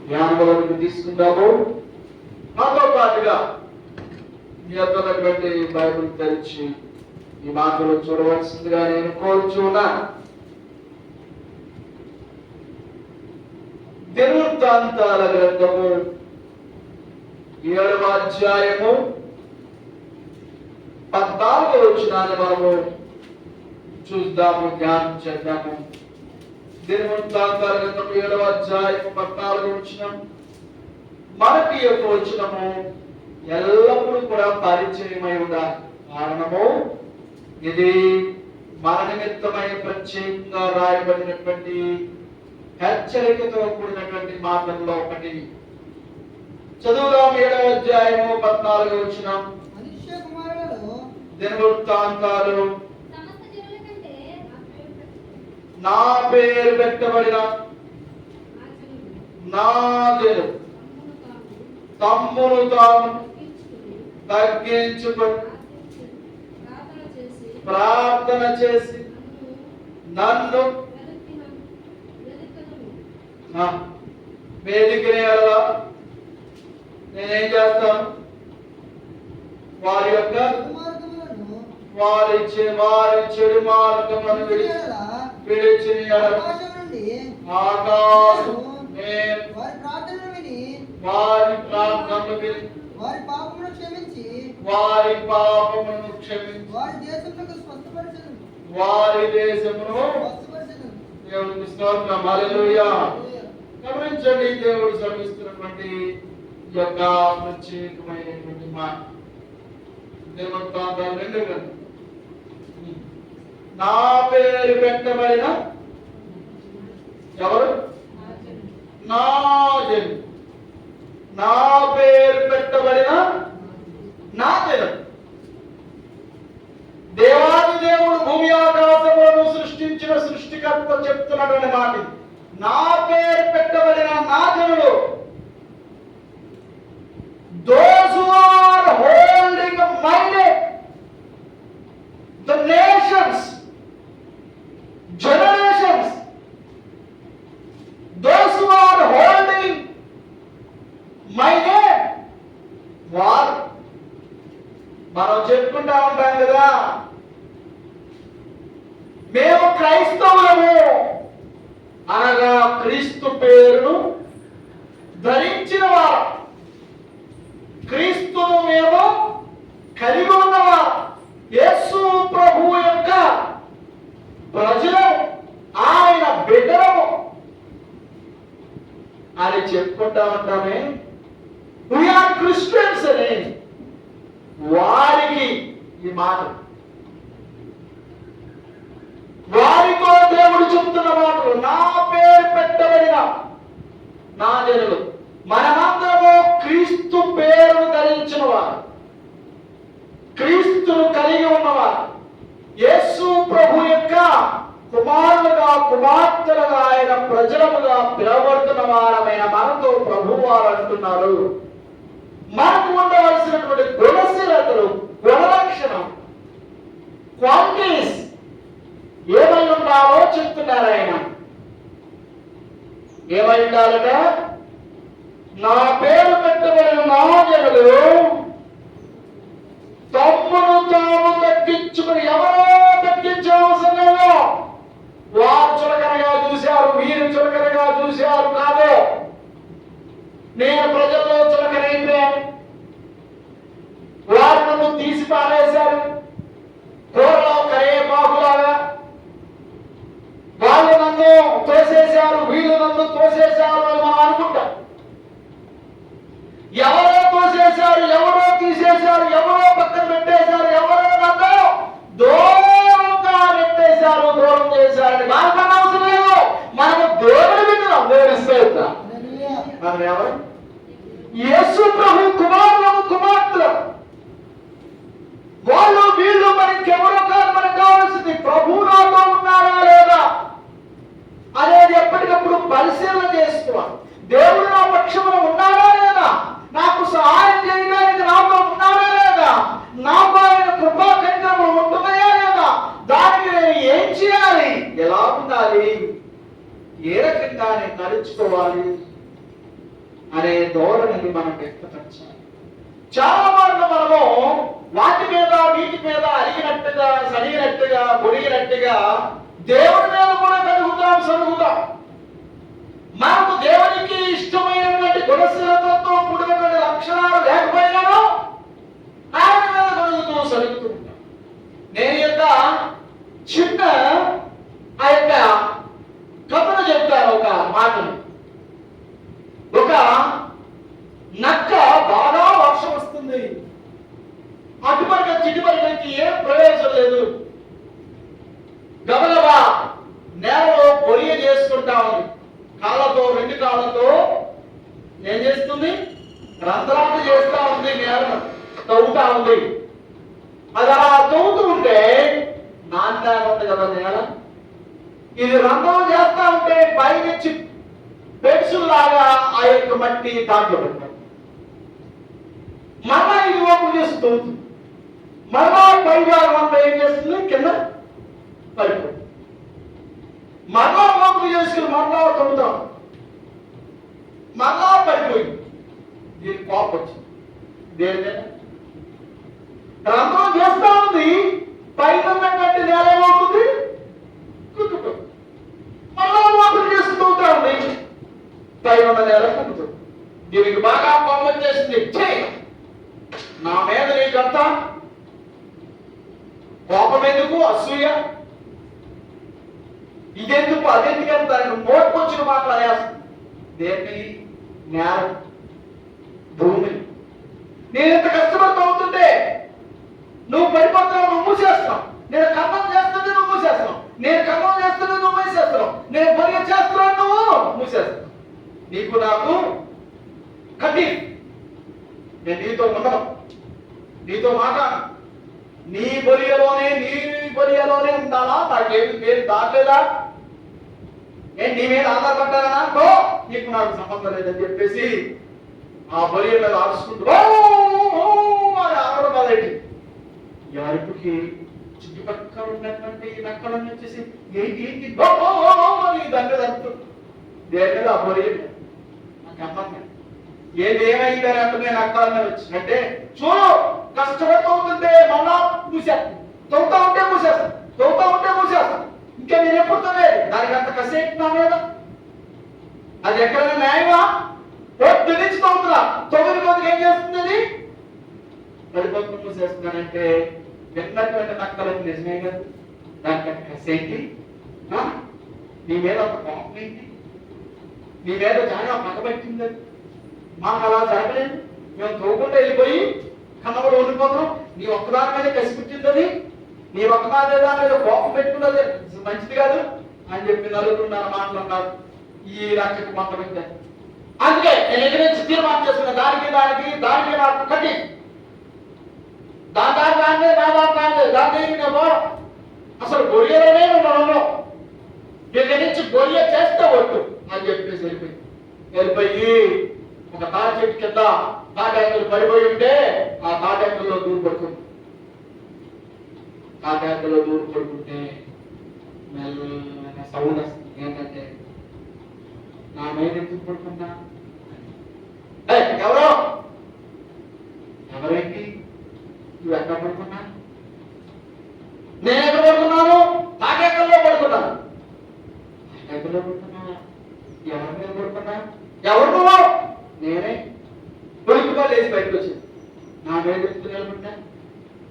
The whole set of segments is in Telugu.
ధ్యానంలోకి తీసుకుందాము. నాతో పాటుగా మీ అర్థమైనటువంటి బైబిల్ తెరిచి ఈ మాటలు చూడవలసిందిగా నేను కోరుచున్నాను. దినవృత్తాంతాల గ్రంథము 7వ అధ్యాయము 14వ వచనాన్ని మనము చూద్దాము, ధ్యానం చేద్దాము. దినవృత్తాంతాల గ్రంథము 7వ అధ్యాయము 14వ వచనం. మనకి యొక్క వచనము ఎల్లప్పుడూ కూడా పరిచయమై ఉండాలి. కారణము ఇది మన నిమిత్తమై ప్రత్యేకంగా రాయబడినటువంటి హెచ్చరికతో కూడినటువంటి మాటల్లో ఒకటి. చదువుదాం. 7వ అధ్యాయము 14వ వచనం. దినవృత్తాంతాలు నా పేరు పెట్టబడిన నా జనులు తమ్మును తాము తగ్గించుకొని ప్రార్థన చేసి నన్ను వేదికనే అలా నేనేం చేస్తాను? వారి యొక్క వారి చెడు మార్గములను విడిచి ఆకాశం వారి ప్రార్థనలు విని వారి పాపములను క్షమించి వారి దేశమును దేవునికి స్తోత్రం. హల్లెలూయా. గమనించండి, దేవుడు శ్రమిస్తున్నటువంటి యొక్క ప్రత్యేకమైనటువంటి మాట. దినవృత్తాంతాలు 2 గ్రంథం. నా పేరు పెట్టబడిన ఎవరు? నా జనులు. నా పేరు పెట్టబడిన నా జనులు. దేవాది దేవుడు భూమి ఆకాశములను సృష్టించిన సృష్టికర్త చెప్తున్నటువంటి మాట. నా పేరు పెట్టబడిన నా జనులు. Those who are holding minded, the nations, generations, those who are holding minded, వారు మనం చెప్పుకుంటా ఉంటాం కదా, మేము క్రైస్తవులము అనగా క్రీస్తు పేరును ధరించిన వారు, క్రీస్తును మేము కలిగి ఉన్నవారు, యేసు ప్రభు యొక్క ప్రజలు, ఆయన బిడ్డలము అని చెప్పుకుంటా ఉంటామే. వీఆర్ క్రిస్టియన్స్ అని వారికి ఈ మాట, వారితో దేవుడు చెప్తున్న మాటలు. నా పేరు పెట్టబడిన నా జనులు. మనమందరము క్రీస్తు పేరును ధరించిన వారు, క్రీస్తును కలిగి ఉన్నవారు, యేసు ప్రభు యొక్క కుమారులుగా కుమార్తెలుగా ఆయన ప్రజలముగా పిలువబడుతున్న వారమైన మనతో ప్రభు వారు అంటున్నారు, మనకు ఉండవలసినటువంటి గుణశీలతలు, గుణలక్షణం, క్వాలిటీస్ ఏమై ఉండాలో చెప్తున్నారు ఆయన. ఏమై ఉండాలట? నా పేరు పెట్టబడిన నా జనులు తమ్మును తాము తగ్గించుకుని. ఎవరో తగ్గించే అవసరం లేదు. వారు చులకనగా చూశారు, వీరు చులకనగా చూశారు కాదు. నేను ప్రజల్లో చులకనైపోయాను, వారు నన్ను తీసి పారేశారు కూరలో కరివేపాకులాగా. వాళ్ళు నన్ను తోసేశారు, వీళ్ళు నన్ను తోసేశారు అని మనం అనుకుంటాం. ఎవరో తోసేశారు, ఎవరో తీసేశారు, ఎవరో పక్కన పెట్టేశారు, ఎవరో నన్ను దూరంగా పెట్టేశారు, దూరం చేశారని బాధపడిన అవసరం లేదు. మనము దేవుని వింటున్నాం, దేవుని ఇస్తాం. మనం ఎవరు? యేసు ప్రభు కుమారులకు కుమార్తెలు. వాళ్ళు వీళ్ళు మనకెవరో కాదు. మనకు కావాల్సింది ప్రభు నాతో ఉన్నారా లేదా అనేది ఎప్పటికప్పుడు పరిశీలన చేసుకోవాలి. దేవుడు నా పక్షమున ఉన్నారా లేదా, నాకు సహాయం చేయడానికి నాతో ఉన్నారా లేదా, నాకు ఆయన కృపా కనికరములు ఉంటున్నాయా లేదా, దానికి నేను ఏం చేయాలి, ఎలా ఉండాలి, ఏ రకంగా నేను నడుచుకోవాలి అనే ధోరణిని మనం వ్యక్తపరచాలి. చాలా మార్లు మనము వాటి మీద వీటి మీద అరిగినట్టుగా, సరిగినట్టుగా, పొడిగినట్టుగా దేవుడి మీద కూడా కలుగుతాం, సరుగుతాం. మనకు దేవునికి ఇష్టమైనటువంటి గుణశీలతతో కూడినటువంటి లక్షణాలు లేకపోయినాను ఆయన మీద కలుగుతూ సరుగుతూ ఉంటాం. నేను యొక్క చిన్న ఆ యొక్క కథను చెప్తాను. ఒక మాటను, ఒక నక్క బాగా వర్షం వస్తుంది, అటుపడికి ఇటుపడికి ఏం ప్రయోజనం లేదు, గబగబా నేలలో పొలియ చేసుకుంటా ఉంది. కాళ్ళతో, రెండు కాళ్ళతో ఏం చేస్తుంది, రంధ్రాలు చేస్తా ఉంది, నేలను తవ్వుతా ఉంది. అది అలా తవ్వుతూ ఉంటే నాన్న ఉంది కదా నేల, ఇది రంధ్రం చేస్తా ఉంటే పైనుంచి పెన్సుల్లాగా ఆ యొక్క మట్టి దాంట్లో పెట్టారు. మళ్ళా ఇది ఓపు చేస్తూ మళ్ళా పైభాగం అంతా ఏం చేస్తుంది, కింద పడిపోతుంది. మళ్ళా ఓపు చేసుకుని మళ్ళా తొమ్ముతాం, మళ్ళా పడిపోయింది. దీనికి కోపం వచ్చింది. దేని రంధ్రం చేస్తా ఉంది, పైన ఉన్నటువంటి నేల ఏమవుతుంది, కుట్టుతుంది. మళ్ళా ఓపు చేసుకుంటూ ఉంది, పైన ఉన్న నేల కుట్టుతుంది. దీనికి బాగా కోపం వచ్చేసింది. నా మీద నీకంతా కోపం ఎందుకు, అసూయ ఇదెందుకు, అదెందుకు అని దానికి మోటుకొచ్చిన మాట్లాడేస్తుంది. దేన్ని, నేల, భూమిని. నేను ఇంత కష్టపడుతూ అవుతుంటే నువ్వు పడిపోతున్నావు, నువ్వు మూసేస్తున్నావు. నేను కన్నం చేస్తుంటే నువ్వు మూసేస్తున్నావు, నేను కన్నం చేస్తుంటే నువ్వు మూసేస్తున్నావు, నేను బొలియ చేస్తున్నావు, నువ్వు మూసేస్తున్నావు. నీకు నాకు కట్టి, నేను నీతో ఉండను, నీతో మాట, నీ బొలియలోనే ఉండాలా, నాకేమి పేరు దాటలేదా, నేను నీ మీద ఆధారపడ్డానా, నీకు నాకు సంబంధం లేదని చెప్పేసి ఆ బొలియ మీద ఆడుచుకుంటూ అని ఆడడం మొదలెట్టి ఎవరికి చుట్టుపక్కల ఉన్నటువంటి నక్కలను వచ్చేసి ఏంటి దాని మీద అంటుంది. దేని మీద, ఆ బొలియ నాకు అమ్మ ఏది ఏమైందని అంటే నేను అక్కడనే వచ్చినట్టే. చూడు, కష్టపడుతూ అవుతుంటే మళ్ళా మూసేస్తాను, తవ్వుతా ఉంటే మూసేస్తాను, తవ్వుతా ఉంటే మూసేస్తాను. ఇంకా నేను ఎప్పుడు తవ్వేది, దానికి అంత కసేపు నా మీద. అది ఎక్కడైనా న్యాయమా? పొద్దు నుంచి తవ్వుతున్నా, తొమ్మిది రోజుకి ఏం చేస్తుంది, అది పడిపోతుంది, మూసేస్తున్నానంటే విన్నటువంటి నక్కలకు నిజమే కదా. దానికంటే కసేంటి, నీ మీద అంత కోపం ఏంటి, నీ మీద చాలా పగబట్టింది. మాకు అలా జరగలేదు, మేము తోకుండా వెళ్ళిపోయి కన్నబడి ఉండిపోతున్నాం. నీ ఒక్కదాని మీద కసి పుట్టింది, నీ ఒక్కదాని దాని మీద కోపం పెట్టుకున్నది మంచిది కాదు అని చెప్పి నలుగురున్నర మాటలున్నారు. ఈ రక్షకు మొత్త పెట్టారు. అందుకే నేను ఎదురించి తీర్మానం చేసుకున్నా, దానికి నాకు కట్టి దాని అసలు గొర్రెలోనే మనం ఇక్కడి నుంచి గొర్రె చేస్తే వద్దు అని చెప్పేసి వెళ్ళిపోయి ఒక తాటి చెట్టు కింద తాటాకులు పడిపోయి ఉంటే ఆ తాటాకుల్లో దూరు పడుతుంది. తాటాకుల్లో దూరు పడుకుంటే మెల్లగా సౌండ్ వస్తుంది. ఏంటంటే, నా మీద ఎందుకు పడుకున్నా, ఎవరేంటి, నువ్వు ఎక్కడ పడుకున్నా, నేను ఎక్కడ పడుకున్నాను, తాటాకుల్లో పడుకున్నాను. తాటాకుల్లో పడుకున్నా, ఎవరి మీద పడుకున్నా, ఎవరు నువ్వు, నేనే. పొలికగా లేచి బయటకు వచ్చింది, నా మీద ఎత్తుకు నిలబడ్డా.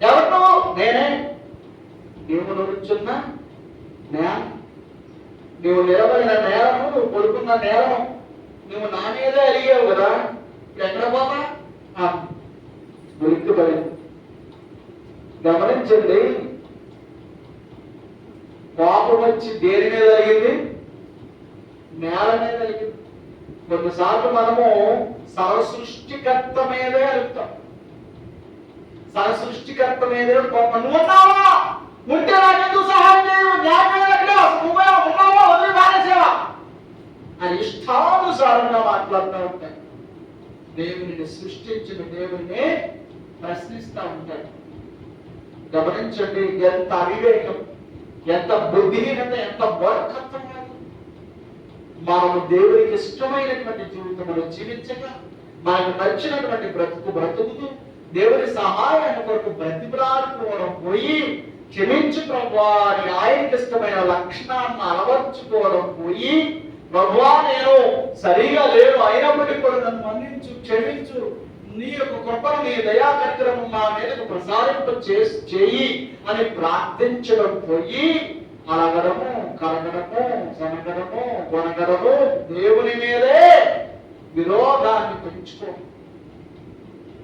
ఎవరు నువ్వు, నేనే. నీవు నడుచున్నా నేల, నువ్వు నిలబడిన నేలను, నువ్వు పడుకున్న నేలను నువ్వు నా మీదే అడిగావు కదా, ఎక్కడ పోతా, ఉలిక్కి పడింది. గమనించండి, కోపం వచ్చి దేని మీద అడిగింది, నేల మీద అడిగింది. కొన్నిసార్లు మనము సర్వసృష్టికర్త మీదే అడుగుతాం. సర్వసృష్టికర్త మీదే కోపం. నువ్వు ఉన్నావా, ఉంటే నాకెందుకు సహాయం చేయవు, నువ్వే ఉన్నావా, వదిలి మానేసేవా అని ఇష్టానుసారంగా మాట్లాడుతూ ఉంటాయి. దేవుని సృష్టించిన దేవుని ప్రశ్నిస్తూ ఉంటాడు. గమనించండి, ఎంత అవివేకం, ఎంత బుద్ధిహీనత, ఎంత మూర్ఖత్వం. మనము దేవునికి ఇష్టమైనటువంటి జీవితంలో జీవించక మనకు నచ్చినటువంటి బ్రతుకుతూ దేవుని సహాయాన్ని కొరకు బ్రతిమలాడుకోవడం పోయి, క్షమించు ప్రభువా అని ఆయనకి ఇష్టమైన లక్షణాన్ని అలవర్చుకోవడం పోయి, ప్రభువా నేను సరిగా లేను, అయినప్పటికీ కూడా నన్ను మన్నించు, క్షమించు, నీ యొక్క కృపను, నీ దయా కార్యక్రమం నా మీదకు ప్రసారింప చేయి అని ప్రార్థించడం పోయి, అలగడము, కలగడము, సనగడము, కొనగడము, దేవుని మీదే విరోధాన్ని పెంచుకో.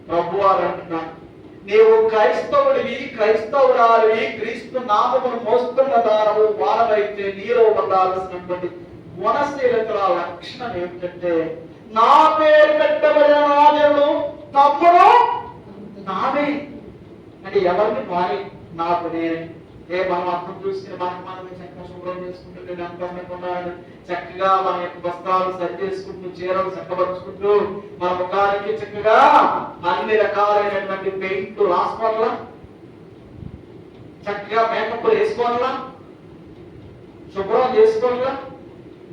ప్రభువారు అంటున్నాను, నీవు క్రైస్తవుడివి, క్రైస్తవురాలివి, క్రీస్తు నామమును మోస్తున్న దానవు వానమైతే నీలో ఉండాల్సినటువంటి గుణశీలతల లక్షణం ఏమిటంటే, నా పేరు పెట్టబడిన రాజులు తమ్ముడు నామే అంటే ఎవరిని వారి నాకు నేనే. మనం అర్థం చూసుకుని మనమే చక్కగా శుభ్రం చేసుకుంటూ, నేను అనుకున్నాను చక్కగా మన యొక్క వస్త్రాలు సరి చేసుకుంటూ, చీరలు చక్కపరుచుకుంటూ, మన ముఖానికి చక్కగా అన్ని రకాలైనటువంటి పెయింట్లు రాసుకోవాలా, చక్కగా మేకప్ వేసుకోవాలా, శుభ్రం చేసుకోవాలా.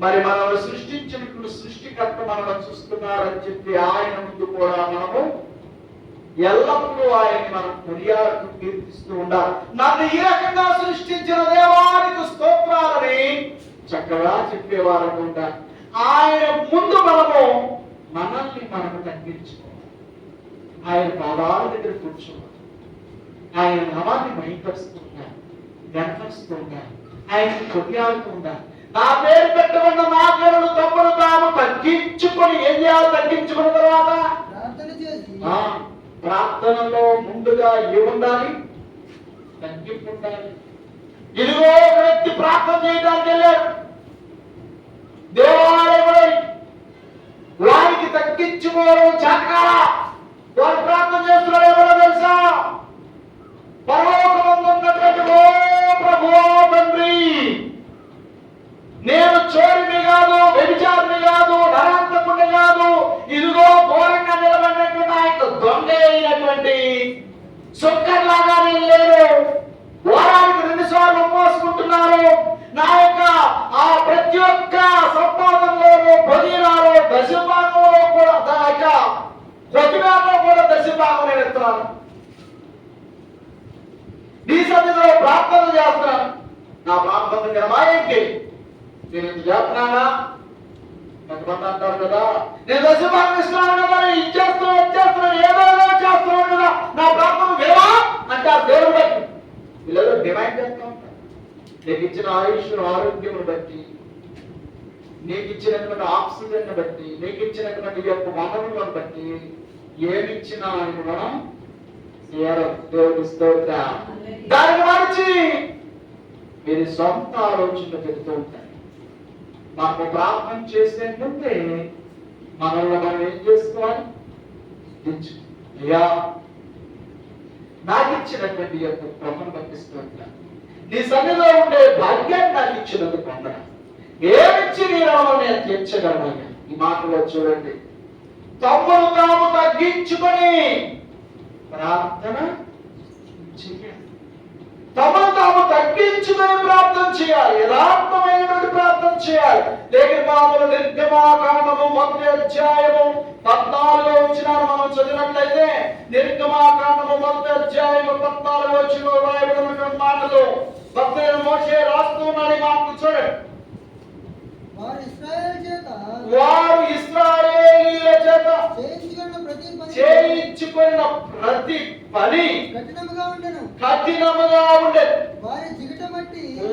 మరి మనల్ని సృష్టించినటువంటి సృష్టికర్త మనల్ని చూస్తున్నారని చెప్పి ఆయన ముందు కూడా మనము ఎల్లప్పుడూ ఆయన్ని మనం కొనియాడుతూ కీర్తిస్తూ ఉండాలి. నన్ను ఈ రకంగా సృష్టించిన దేవానికి స్తోత్రాలని చక్కగా చెప్పేవారు ఉండాలి. ఆయన ముందు మనల్ని మనము తగ్గించుకోవాలి. ఆయన పాదాల దగ్గర కూర్చోవాలి. ఆయన నామాన్ని మహిమపరుస్తూ ఉండాలి, గణపరుస్తూ ఉండాలి, ఆయన కొనియాడుతూ ఉండాలి. నా పేరు పెట్టబడిన నా పేరును తమ్ముడు తాము తగ్గించుకొని, ఏం చేయాలి? తగ్గించుకున్న తర్వాత ప్రార్థనలో ముందుగా ఏముండాలి? తగ్గింపు ఉండాలి. ఇదిగో ఒక వ్యక్తి ప్రార్థన చేయడానికి వెళ్ళారు దేవాలయంలో, వారికి తగ్గించుకోవడం చేతకాల. వారు ప్రార్థన చేస్తున్నారు ఎవరో తెలుసా? పరలోకమందు ఉన్నటువంటి ఓ ప్రభువా తండ్రి, నేను చోరుని కాదు, వ్యభిచారిని కాదు, నరాంతకుడిని కాదు, ఇదిగో ఘోరంగా నిలబడినటువంటి ఆయన దొంగ అయినటువంటి సుక్కర్లాగా నేను లేను. వారానికి 2 సార్లు ఉపవాసుకుంటున్నారు. నా యొక్క ఆ ప్రతి ఒక్క సంపాదనలోనూ, పొదినాలో, దశభాగంలో కూడా, కొద్దిగాలో కూడా దశభాగం నేను ఎత్తున్నాను. నీ సన్నిధిలో ప్రార్థన చేస్తున్నాను. నా ప్రార్థన వినమా ఏంటి? నేను ఇది చేస్తున్నానా? కొంతమంది అంటారు కదా, నేను దశభాగం ఇస్తున్నాను కదా, ఇచ్చేస్తున్నాను, ఏదో చేస్తున్నాను కదా, నా ప్రార్థన వినమా అంటారు. దేవుడు బట్టి వీళ్ళలో డిమాండ్ చేస్తూ ఉంటారు. నీకు ఇచ్చిన ఆయుష్, ఆరోగ్యం బట్టి, నీకు ఇచ్చినటువంటి ఆక్సిజన్ బట్టి, నీకు ఇచ్చినటువంటి యొక్క వనరులను బట్టి ఏమిచ్చినా ఆయన మనం దేవుడి స్తోత్రం. దానికి మరిచి మీరు సొంత ఆలోచన పెడుతూ ఉంటారు. మనకు ప్రార్థన చేసే ముందే మనల్ని మనం ఏం చేసుకోవాలి? అయ్యా, నాకు ఇచ్చినటువంటి యొక్క క్రమం పంపిస్తూ ఉంటాను. నీ సన్నిధిలో ఉండే భాగ్యాన్ని నాకు ఇచ్చినందుకు పొందడం, ఏమిచ్చి నీ రామం నేను తీర్చగలను. ఈ మాటలో చూడండి, తమ్ముడు తాము తగ్గించుకొని ప్రార్థన చేయాలి. తమను తాము తగ్గించుకొని ప్రార్థన చేయాలి. యథార్థమైనటువంటి ప్రార్థన చేయాలి. లేఖనామములు నిర్గమాకాండము 1వ అధ్యాయము 14వ వచనాన్ని మనం చదివినట్లయితే, నిర్గమాకాండము 1వ అధ్యాయము 14వ వచనంలో రాయబడినటువంటి మాటలు భక్తుడైన మోషే రాస్తూ ఉన్నాడు. ఈ మాటలు చూడండి. వారు ఇశ్రాయేలీయుల చేత చేయించుకున్న ప్రతి పని కఠినముగా ఉండేది.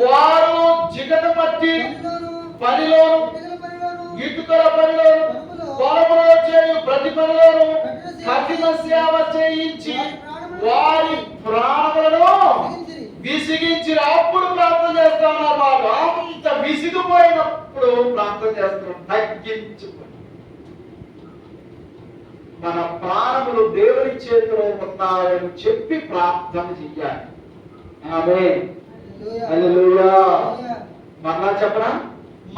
వారు జిగట మట్టి పనిలోను, ఇటుకల పనిలోను, పొలములో చేయు ప్రతి పనిలోను కఠిన సేవ చేయించి వారి ప్రాణములను విసిగించి అప్పుడు ప్రార్థన చేస్తా ఉన్నారు. వారు అంత విసిగిపోయినప్పుడు ప్రార్థన చేస్తున్నారు. తగ్గించుకుని మన ప్రాణములు దేవుని చేతిలో ఉన్నాయని చెప్పి ప్రార్థన చెయ్యాలి. ఆమేన్, హల్లెలూయా. మరలా చెప్పనా?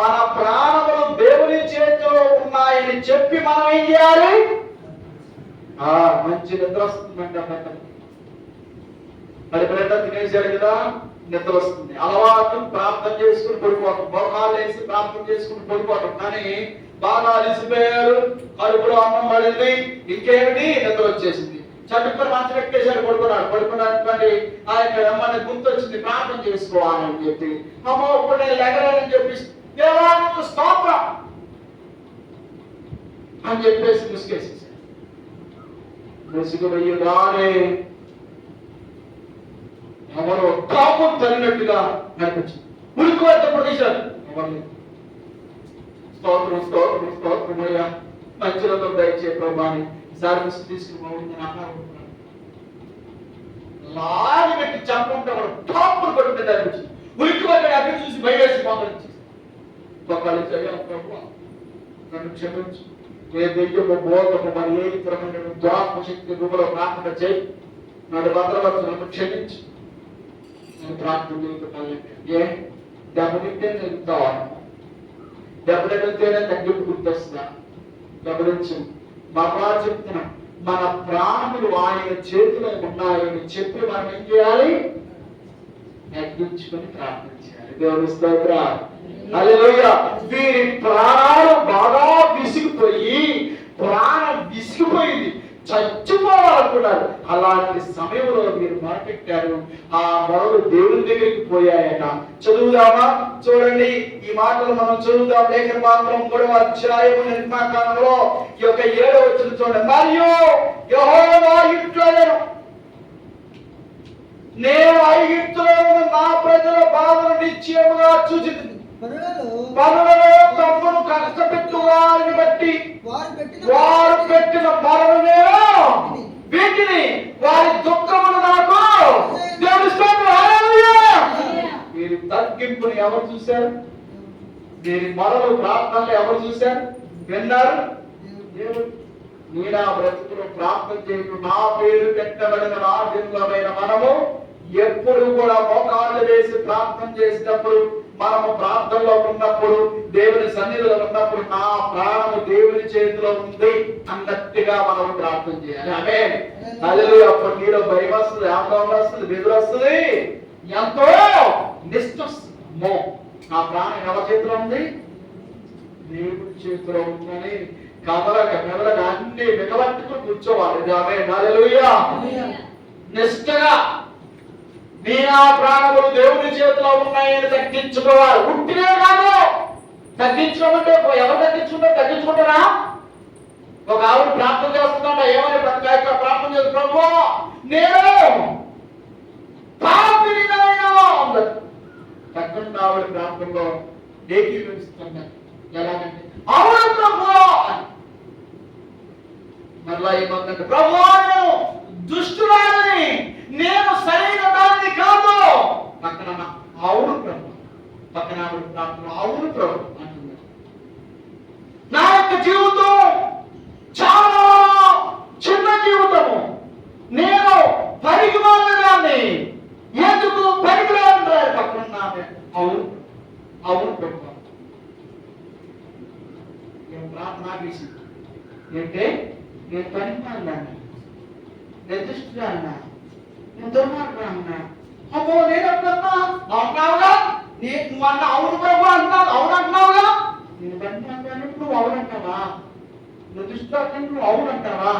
మన ప్రాణములు దేవుని చేతిలో ఉన్నాయని చెప్పి మనం ఏం చేయాలి? మంచి నిద్ర వస్తుందంట. మరి బ్రెడ్ తినేసాడు కదా, నిద్ర వస్తుంది. అలవాటు ప్రార్థన చేసుకుని పడిపోవటం, మోకాళ్ళు వేసి ప్రార్థన చేసుకుని పడిపోవటం. కానీ బాగా అలిసిపోయారు, కడుపులో అన్నం పడింది, ఇంకేమిటి నిద్ర వచ్చేసింది. చట్టుకుని మంచం ఎక్కేసాడు, పడుకున్నాడు. ఆయన అమ్మని గుర్తు వచ్చింది, ప్రార్థన చేసుకోవాలని చెప్పి, అమ్మ ఇప్పుడు నేను లెగలేనని చెప్పి దేవానికి స్తోత్రం అని చెప్పేసి ముసుగేసేసాడు. ముసుగురానే ఎవరో కాపు తరినట్టుగా నడిపించింది. ఉడుకువైతే తీశారు. ఎవరు స్తోత్రం స్తోత్రం స్తోత్రం అయ్యా, మంచిలో దయచే ప్రభాని సర్వీస్ తీసుకుని లాగి పెట్టి చంపుకుంటే వాడు టాపులు కొట్టుకుంటే అనిపించింది. ఉడుకువైతే అక్కడ చూసి బయటేసి మోకరించేసి ప్రభు నన్ను క్షమించు, ఏ దెయ్యము బోధము మరి ఏ ఇతరమైన దురాత్మ శక్తి రూపంలో ప్రార్థన చేయి, నన్ను భద్రపరచు, క్షమించు. నేను ప్రార్థన చేయకపోతే ఏ దెబ్బతింటే నేను దెబ్బతింటేనే తగ్గింపు గుర్తొస్తున్నా. గమనించు, బాబా చెప్తున్నా, మన ప్రాణములు ఆయన చేతిలో ఉన్నాయని చెప్పి మనం ఏం చేయాలి? తగ్గించుకొని ప్రార్థన చేయాలి. దేవుని స్తోత్రం. హల్లెలూయా. వీరి ప్రాణాలు బాగా విసిగిపోయి, ప్రాణం విసిగిపోయింది, చచ్చిపోవాలనుకున్నారు. అలాంటి సమయంలో మీరు మొరపెట్టారు. ఆ మొరలు దేవుని దగ్గరికి పోయాయట. చదువుదామా? చూడండి, ఈ మాటలు మనం చదువుదాం. లేఖన మాత్రం 3వ అధ్యాయము నిర్మాకాండంలో ఈ యొక్క 7వ వచనం చూడండి. మరియు యెహోవా ఇట్లనెను, నేను ఐగుప్తులో నా ప్రజల బాధను నిశ్చయముగా చూచితిని. పనులలో తమ్మును కష్టపెట్టు వారిని బట్టి వారు పెట్టిన మరణమే వీటిని వారి దుఃఖమును నాకు వీరి తగ్గింపుని ఎవరు చూశారు? వీరి మరలు ప్రార్థనలు ఎవరు చూశారు, విన్నారు? దేవుడు. నీ నా బ్రతుకును ప్రార్థన చేయకు, నా పేరు పెట్టబడిన నా దినమైన మనము ఎప్పుడు కూడా మోకాళ్ళు వేసి ప్రార్థన చేసినప్పుడు, మనము ప్రార్థనలో ఉన్నప్పుడు, దేవుని సన్నిధిలో ఉన్నప్పుడు, నా ప్రాణము దేవుని చేతిలో ఉంది అన్నట్టుగా మనం ప్రార్థన చేయాలి. ఆమేన్. హల్లెలూయా. అప్పుడు నీలో భయం వస్తుంది, ఆందోళన వస్తుంది, బెదురు వస్తుంది, ఎంతో నిష్ఠ వస్తుంది. నా ప్రాణం ఎవరి చేతిలో ఉంది? దేవుని చేతిలో ఉందని కదలక మెదలక అన్ని మిగబట్టుకుని కూర్చోవాలి. ఆమేన్. హల్లెలూయా. నిష్ఠగా నీ నా ప్రాణములు దేవుని చేతిలో ఉన్నాయని తగ్గించుకోవాలి. పుట్టినే కాదు, తగ్గించుకోమంటే ఎవరు తగ్గించుకుంటారా? ఒక ఆవిడ ప్రార్థన చేస్తుందంట, ఏమని ప్రార్థన చేస్తుంది? ప్రభువా, నేను పాపిని నాయనా అన్నది. తగ్గకుండా ఆవిడ ప్రార్థనలో ఏకీభవిస్తుంది. ఎలాగంటే అవును ప్రభువా అని. మరలా ఏమందంటే, ప్రభువా నేను దుష్టురాలని, నేను సరైన దాన్ని కాదు. పక్కన అవును ప్రభు, పక్కన అవును ప్రభు అంటున్నాడు. నా యొక్క జీవితం చాలా చిన్న జీవితము, నేను పనికి మారదాన్ని, ఎందుకు పనికి రాదు? పక్కన అవును అవును ప్రభు. నేను ప్రార్థన చేసింది ఏంటే, నేను పనికి మారదాన్ని, నిర్దిష్టున్నా, నేను దుర్మార్గున్నా. అమ్మో నేను అన్నా అవునావుగా, నువ్వు అన్న అవును ప్రభు అంటున్నావు, అవును అంటున్నావుగా. నేను పని నువ్వు అవునంటావా? నిర్దిష్టు నువ్వు అవునంటావా?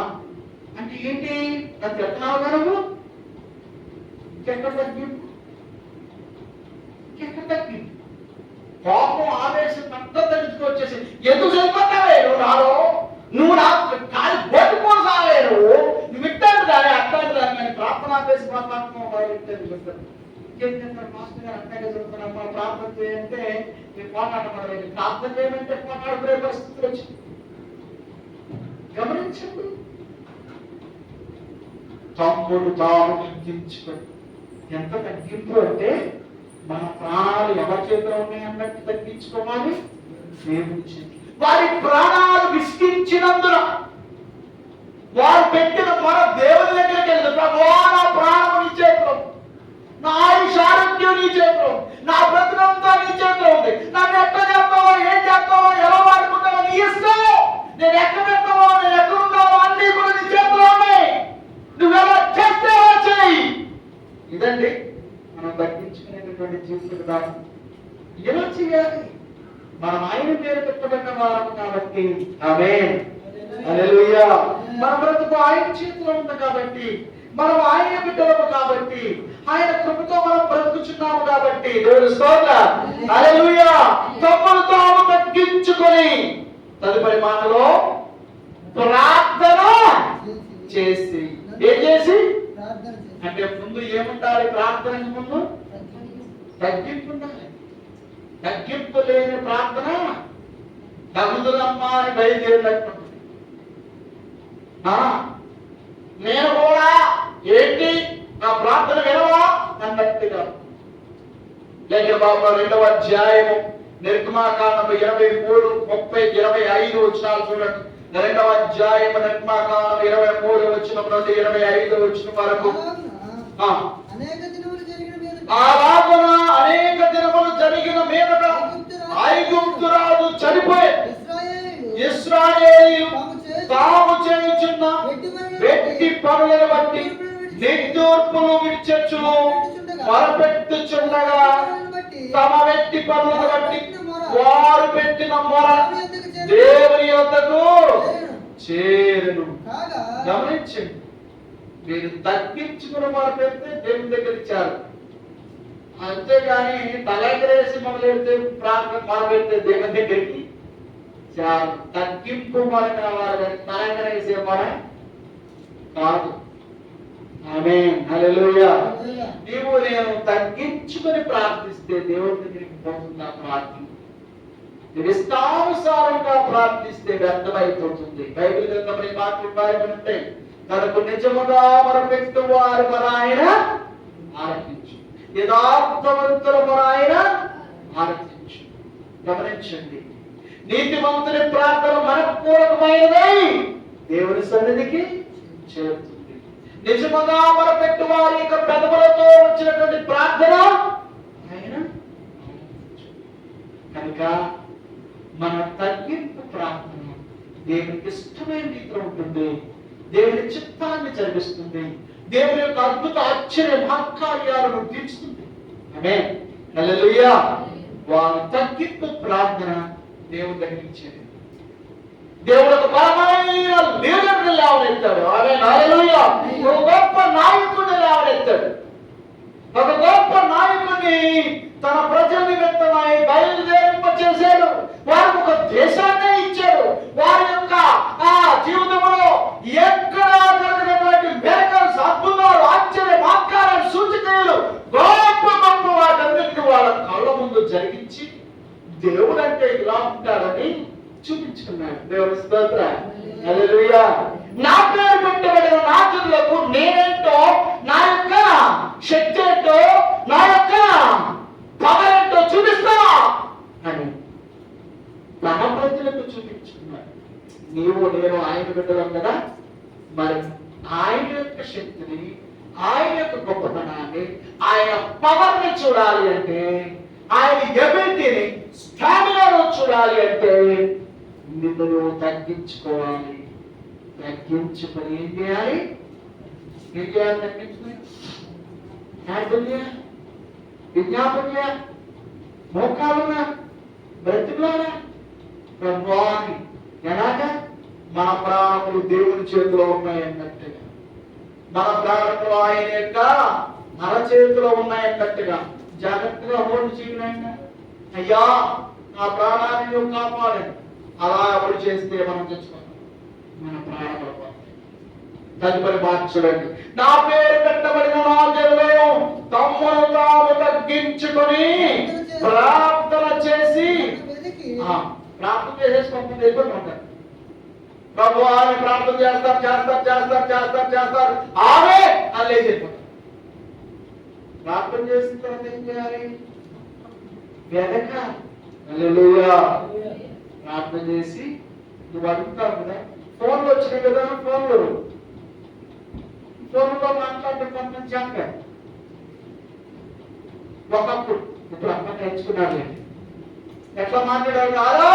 అంటే ఏంటి? నన్ను చెప్తున్నావుగా నువ్వు. ఇంకెక్కడ తగ్గింపు, ఇంకెక్కడ తగ్గింపు? కోపం ఆవేశం అంతా తగ్గించుకొచ్చేసి ఎందుకు చనిపోతావే నువ్వు నాలో, నువ్వు నాకు కాలి బొట్టుకోసావే, నువ్వు విట్టాడు కానీ అట్లాంటి దాన్ని కానీ ప్రార్థన చేసి మాట్లాడుతున్నావు. మాస్టర్ గారు అట్లాగే చెప్తున్నామ్మా, ప్రార్థన చేయంటే మీరు పోరాటపడలేదు, ప్రార్థన చేయమంటే పోరాడుకునే పరిస్థితులు వచ్చింది. గమనించండి, తమ్ముడు తాను తగ్గించుకొని. ఎంత తగ్గింపు అంటే మన ప్రాణాలు ఎవరి చేతిలో ఉన్నాయన్నట్టు తగ్గించుకోవాలి. దేవుని చేతి. వారి ప్రాణాలు విసిగించినందున వారు పెట్టిన మన దేవుని దగ్గరికి వెళ్ళదు. ప్రభువా, నా ప్రాణం నీ చేతిలో, నా ఆయుష్ ఆరోగ్యం నీ చేతిలో, నా బ్రతుకంతా నీ చేతిలో ఉంది. నన్ను ఎట్లా చేస్తావో, ఏం చేస్తావో, ఎలా వాడుకుంటావో నీ ఇష్టం. నేను ఎక్కడ పెడతావో, నేను ఎక్కడ ఉంటావో అన్ని కూడా నీ చేతిలో ఉన్నాయి. నువ్వు ఎలా చేస్తే అలా చేయి. ఇదండి మనం తగ్గించుకునే జీవితం ఎలా చేయాలి? మనం ఆయన పేరు పెట్టబడిన వారు కాబట్టి. ఆమేన్, హల్లెలూయా. మన బ్రతుకు ఆయన చేతిలో ఉంది కాబట్టి, మనం ఆయన బిడ్డలము కాబట్టి, ఆయన కృపతో మనం బ్రతుకుచున్నాము కాబట్టి. దేవుని స్తోత్రం, హల్లెలూయా. తమను తాము తగ్గించుకొని తదుపరి మాటలో ప్రార్థన చేసి, ఏం చేసి అంటే ముందు ఏముండాలి? ప్రార్థనకు ముందు తగ్గింపు ఉండాలి. తగ్గింపు లేని ప్రార్థన తగుదులమ్మా అని బయలుదేరినట్టు. నేను కూడా ఏంటి నా ప్రార్థన వినవా అన్నట్టుగా. లేఖన భాగంలో 2వ అధ్యాయము నిర్గమాకాండము 23, 30, 25 వచనాలు చూడండి. 2వ అధ్యాయము నిర్గమాకాండము 23 వచనం నుండి 25 వచనం వరకు. అలాగున అనేక దినములు జరిగిన మీదట ఐగుప్తు రాజు చనిపోయి ఇశ్రాయేలీయులు తాము చేయుచున్న వెట్టి పనులను బట్టి నిర్దోర్పులు విడిచెచ్చు మొరపెట్టుచుండగా తమ వెట్టి పనులను బట్టి వారు పెట్టిన మొర దేవుని యొద్దకు చేరును. గమనించండి, మీరు తగ్గించుకుని మొరపెడితే దేవుని దగ్గర ఇచ్చారు. అంతేగాని తలెగరేసి మొదలెడితే ప్రార్థన మొదలుపెడితే దేవుని దగ్గరికి చాలు. తగ్గింపు మొర కావాలి కానీ తలెగరేసే మొర కాదు. ఆమేన్, హల్లెలూయా. నీవు నేను తగ్గించుకొని ప్రార్థిస్తే దేవుని దగ్గరికి పోతుందా ప్రార్థన? ఇష్టానుసారంగా ప్రార్థిస్తే వ్యర్థమైపోతుంది. బైబిల్ గ్రంథంలో మాటలు రాయబడి తనకు నిజముగా మొరపెట్టు వారి మొర ఆయన ఆలకించు, యథార్థవంతుల మొర ఆయన ఆలకించు. గమనించండి, నీతిమంతుని ప్రార్థన మనపూర్వకమైనదై దేవుని సన్నిధికి చేరుతుంది. నిజముగా మొరపెట్టు వారి యొక్క పెదవులతో వచ్చినటువంటి ప్రార్థన ఆయన కనుక మన తగ్గింపు ప్రార్థన దేవునికి ఇష్టమైన రీతిలో ఉంటుంది. దేవుని చిత్తాన్ని జరిగిస్తుంది. దేవుని యొక్క అద్భుత ఆశ్చర్య మహత్కార్యాలను తీర్చుతుంది. ఆమేన్, హల్లెలూయా. వారి తగ్గింపు ప్రార్థన దేవుని దగ్గరించేది. దేవుడు ఒక బలమైన లీడర్ని లేవనెత్తాడు. ఆమేన్, హల్లెలూయా. ఒక గొప్ప నాయకుడిని లేవనెత్తాడు. ఒక గొప్ప నాయకుడిని తన ప్రజల నిమిత్తమై బయలుదేరింపచేశాడు. వారికి ఒక దేశాన్నే ఇచ్చాడు. వారి యొక్క జీవితంలో ఎక్కడ జరిగినటువంటి మిరకల్స్, అద్భుతాలు, ఆశ్చర్య మహత్కార్యాలు, సూచనలు, గొప్ప గొప్ప వాటన్నిటిని వాళ్ళ కళ్ళ ముందు జరిగించి దేవుడు అంటే ఇలా ఉంటాడని చూపించుకున్నాడు. దేవుని స్తోత్రం, హల్లెలూయా. నా పేరు పెట్టబడిన నా జనులకు నేనేంటో, నా యొక్క శక్తి ఏంటో, నా యొక్క పవర్ ఏంటో చూపిస్తా అని తన ప్రజలకు చూపించుకున్నాడు. నీవు నేను ఆయన బిడ్డలం కదా, మరి ఆయన యొక్క శక్తిని, ఆయన యొక్క గొప్పతనాన్ని, ఆయన పవర్ ని చూడాలి అంటే, ఆయన ఎబిలిటీని, స్టామినాను చూడాలి అంటే నిన్ను నువ్వు తగ్గించుకోవాలి. తగ్గించుకొని ఏం చేయాలి? ఏం చేయాలి? తగ్గించుకొని విజ్ఞాపన మోకాలునా బ్రతుకులోనా ప్రభువాని ఎలాగా? మన ప్రాణములు దేవుని చేతిలో ఉన్నాయన్నట్టుగా, మన ప్రాణములు ఆయన యొక్క అరచేతిలో ఉన్నాయన్నట్టుగా జాగ్రత్తగా హోల్డ్ చేయాలి. అయ్యా నా ప్రాణాన్ని నువ్వు కాపాడండి. అలా ఎవరు చేస్తే మనం తెచ్చుకుంటాం మన ప్రాణములు. తదుపరి మాట చూడండి, నా పేరు పెట్టబడిన నా జనులు తమ్మును తాము తగ్గించుకొని ప్రార్థన చేసి, ప్రార్థన చేసేసుకుంటుంది వెళ్ళిపోతుంటారు. ప్రభు ఆమె ప్రార్థన చేస్తారు చేస్తారు చేస్తారు చేస్తారు చేస్తారు ఆమె అల్లే వెళ్ళిపోతారు. ప్రార్థన చేసిన తర్వాత ఏం చేయాలి? వెనక హల్లెలూయా ప్రార్థన చేసి నువ్వు అడుగుతావు కదా, ఫోన్లు వచ్చినాయి కదా, ఫోన్లో మాట్లాడే కొంచెం చెప్పారు ఒకప్పుడు. ఇప్పుడు అమ్మ నేర్చుకున్నాడు. ఎట్లా మాట్లాడారు? అలా